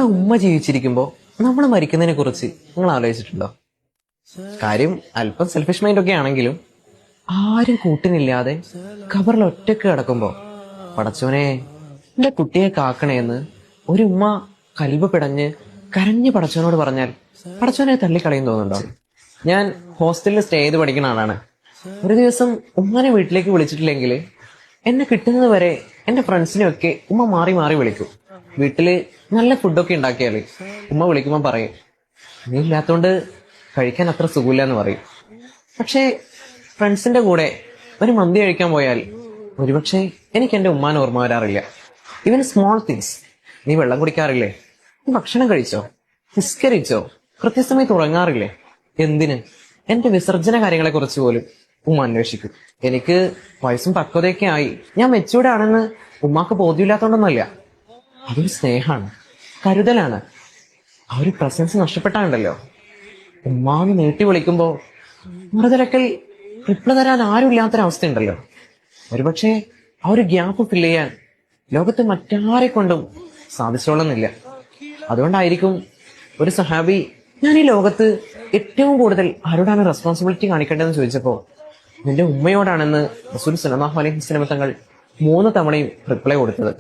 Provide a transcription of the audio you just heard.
നമ്മുടെ ഉമ്മ ജീവിച്ചിരിക്കുമ്പോൾ നമ്മൾ മരിക്കുന്നതിനെ കുറിച്ച് നിങ്ങൾ ആലോചിച്ചിട്ടുണ്ടോ? കാര്യം അല്പം സെൽഫിഷ് മൈൻഡ് ഒക്കെ ആണെങ്കിലും ആരും കൂട്ടിനില്ലാതെ ഖബറിൽ ഒറ്റക്ക് കിടക്കുമ്പോ പടച്ചോനെ എന്റെ കുട്ടിയെ കാക്കണേന്ന് ഒരു ഉമ്മ കൽബ് പിടഞ്ഞ് കരഞ്ഞ് പടച്ചോനോട് പറഞ്ഞാൽ പടച്ചോനെ തള്ളിക്കളയും തോന്നുന്നുണ്ടോ? ഞാൻ ഹോസ്റ്റലിൽ സ്റ്റേ ചെയ്ത് പഠിക്കുന്ന ആളാണ്. ഒരു ദിവസം ഉമ്മനെ വീട്ടിലേക്ക് വിളിച്ചിട്ടില്ലെങ്കിൽ എന്നെ കിട്ടുന്നത് വരെ എന്റെ ഫ്രണ്ട്സിനെയൊക്കെ ഉമ്മ മാറി മാറി വിളിക്കും. വീട്ടില് നല്ല ഫുഡൊക്കെ ഉണ്ടാക്കിയാല് ഉമ്മ വിളിക്കുമ്പോ പറയും, നീ ഇല്ലാത്തോണ്ട് കഴിക്കാൻ അത്ര സുഖമില്ലെന്ന് പറയും. പക്ഷേ ഫ്രണ്ട്സിന്റെ കൂടെ ഒരു മന്തി കഴിക്കാൻ പോയാൽ ഒരുപക്ഷെ എനിക്ക് എന്റെ ഉമ്മാനെ ഓർമ്മ വരാറില്ല. ഈവൻ സ്മോൾ തിങ്സ്, നീ വെള്ളം കുടിക്കാറില്ലേ, നീ ഭക്ഷണം കഴിച്ചോ, നിസ്കരിച്ചോ, കൃത്യസമയത്ത് ഉറങ്ങാറില്ലേ, എന്തിന് എന്റെ വിസർജന കാര്യങ്ങളെ കുറിച്ച് പോലും ഉമ്മ അന്വേഷിക്കും. എനിക്ക് വയസ്സും പക്വതയൊക്കെ ആയി, ഞാൻ മെച്ചൂർഡ് ആണെന്ന് ഉമ്മാക്ക് ബോധ്യമില്ലാത്തോണ്ടൊന്നുമല്ല. അതൊരു സ്നേഹമാണ്, കരുതലാണ്. ആ ഒരു പ്രസൻസ് നഷ്ടപ്പെട്ടാണ്ടല്ലോ ഉമ്മാന്ന് നീട്ടി വിളിക്കുമ്പോ മറുതലക്കൽ റിപ്ലൈ തരാൻ ആരും ഇല്ലാത്തൊരവസ്ഥ ഉണ്ടല്ലോ. ഒരുപക്ഷെ ആ ഒരു ഗ്യാപ്പ് ഫില്ല് ചെയ്യാൻ ലോകത്ത് മറ്റാരെ കൊണ്ടും സാധിച്ചോളുന്നില്ല. അതുകൊണ്ടായിരിക്കും ഒരു സഹാബി, ഞാൻ ഈ ലോകത്ത് ഏറ്റവും കൂടുതൽ ആരോടാണ് റെസ്പോൺസിബിലിറ്റി കാണിക്കേണ്ടതെന്ന് ചോദിച്ചപ്പോ നിന്റെ ഉമ്മയോടാണെന്ന് റസൂൽ സല്ലല്ലാഹു അലൈഹി വസല്ലം തങ്ങൾ 3 തവണയും റിപ്ലൈ കൊടുത്തത്.